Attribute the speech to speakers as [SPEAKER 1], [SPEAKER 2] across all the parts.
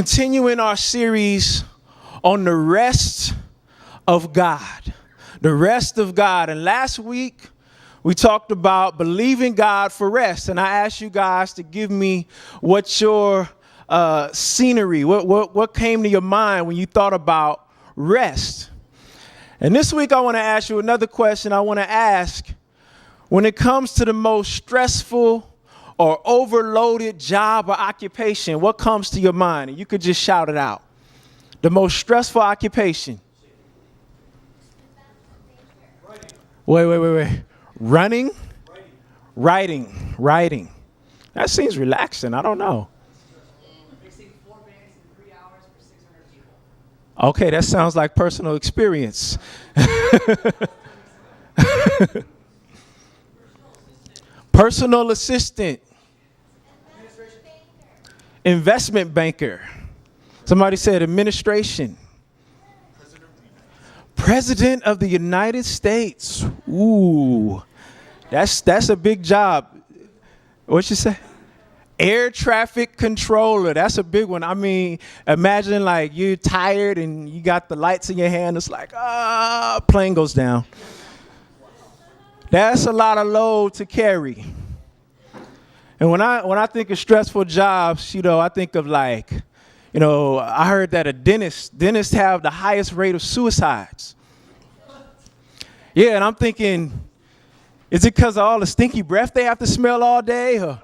[SPEAKER 1] continuing our series on the rest of God. The rest of God. And last week, we talked about believing God for rest. And I asked you guys to give me what your scenery, what came to your mind when you thought about rest. And this week, I want to ask you another question. I want to ask, when it comes to the most stressful or overloaded job or occupation, what comes to your mind? And you could just shout it out. The most stressful occupation. Wait. Running? Writing. That seems relaxing. I don't know.
[SPEAKER 2] Mixing 4 bands in 3 hours for 600 people.
[SPEAKER 1] Okay, that sounds like personal experience. Personal assistant. Investment banker. Somebody said administration. President of the United States. Ooh, that's a big job. What'd you say? Air traffic controller. That's a big one. I mean, imagine like you're tired and you got the lights in your hand. It's like, plane goes down. That's a lot of load to carry. And when I think of stressful jobs, I think of like, I heard that dentists have the highest rate of suicides. Yeah, and I'm thinking, is it because of all the stinky breath they have to smell all day? Or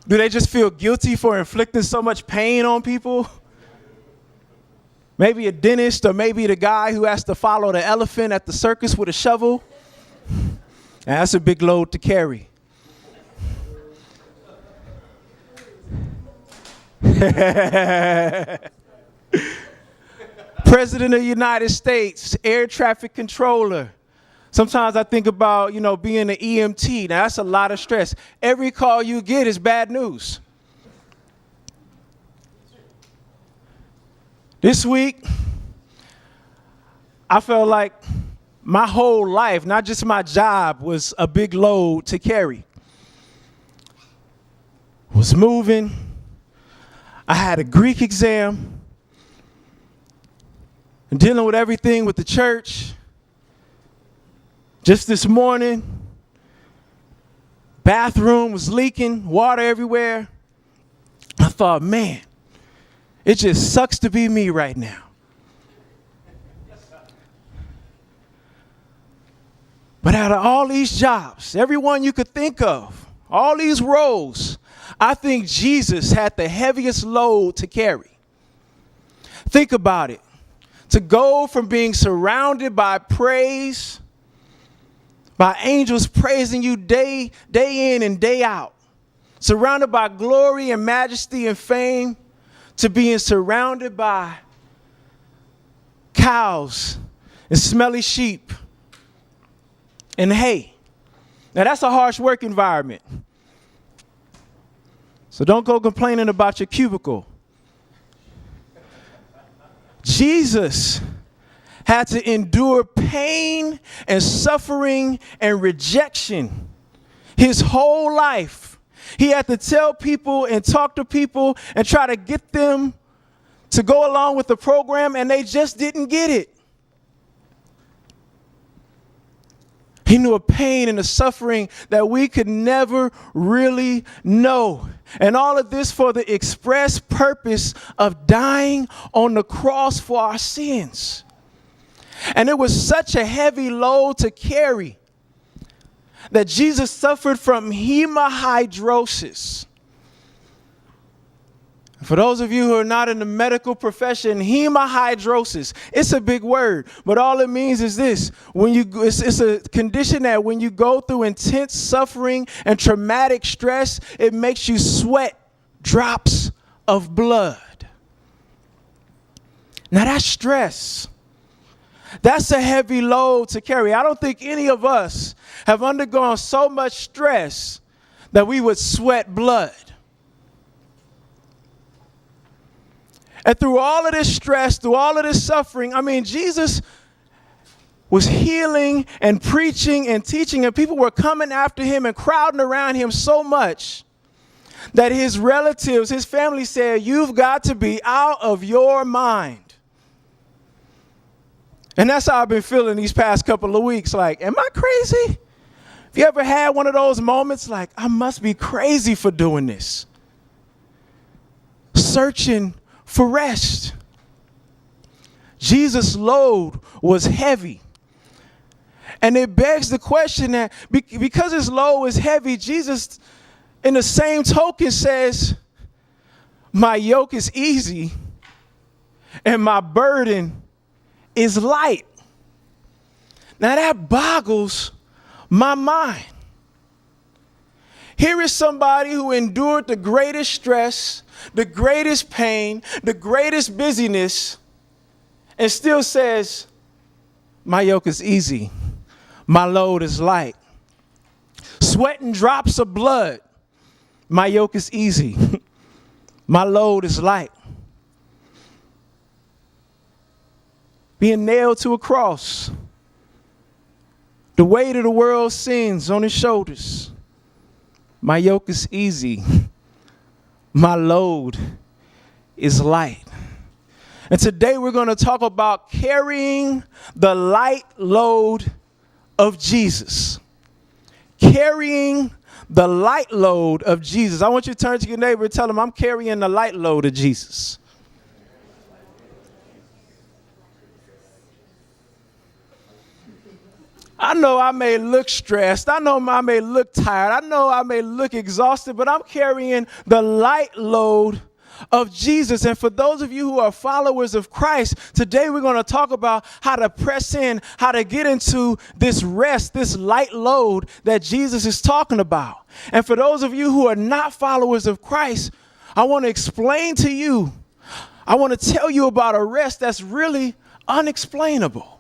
[SPEAKER 1] do they just feel guilty for inflicting so much pain on people? Maybe a dentist, or maybe the guy who has to follow the elephant at the circus with a shovel. And that's a big load to carry. President of the United States, air traffic controller. Sometimes I think about, being an EMT. Now, that's a lot of stress. Every call you get is bad news. This week, I felt like my whole life, not just my job, was a big load to carry. Was moving. I had a Greek exam, and dealing with everything with the church. Just this morning, bathroom was leaking, water everywhere. I thought, man, it just sucks to be me right now. But out of all these jobs, everyone you could think of, all these roles, I think Jesus had the heaviest load to carry. Think about it. To go from being surrounded by praise, by angels praising you day in and day out, surrounded by glory and majesty and fame, to being surrounded by cows and smelly sheep and hay. Now that's a harsh work environment. So don't go complaining about your cubicle. Jesus had to endure pain and suffering and rejection his whole life. He had to tell people and talk to people and try to get them to go along with the program, and they just didn't get it. He knew a pain and a suffering that we could never really know. And all of this for the express purpose of dying on the cross for our sins. And it was such a heavy load to carry that Jesus suffered from hemihydrosis. For those of you who are not in the medical profession, hemihydrosis, it's a big word, but all it means is this. It's a condition that when you go through intense suffering and traumatic stress, it makes you sweat drops of blood. Now that's stress. That's a heavy load to carry. I don't think any of us have undergone so much stress that we would sweat blood. And through all of this stress, through all of this suffering, Jesus was healing and preaching and teaching, and people were coming after him and crowding around him so much that his relatives, his family said, you've got to be out of your mind. And that's how I've been feeling these past couple of weeks. Like, am I crazy? Have you ever had one of those moments like, I must be crazy for doing this? Searching for rest. Jesus' load was heavy. And it begs the question that because his load was heavy, Jesus, in the same token, says, my yoke is easy and my burden is light. Now that boggles my mind. Here is somebody who endured the greatest stress, the greatest pain, the greatest busyness, and still says, my yoke is easy, my load is light. Sweating drops of blood, my yoke is easy, my load is light. Being nailed to a cross, the weight of the world's sins on his shoulders. My yoke is easy. My load is light. And today we're going to talk about carrying the light load of Jesus. Carrying the light load of Jesus. I want you to turn to your neighbor and tell him, I'm carrying the light load of Jesus. I know I may look stressed. I know I may look tired. I know I may look exhausted, but I'm carrying the light load of Jesus. And for those of you who are followers of Christ, today we're going to talk about how to press in, how to get into this rest, this light load that Jesus is talking about. And for those of you who are not followers of Christ, I want to explain to you, I want to tell you about a rest that's really unexplainable.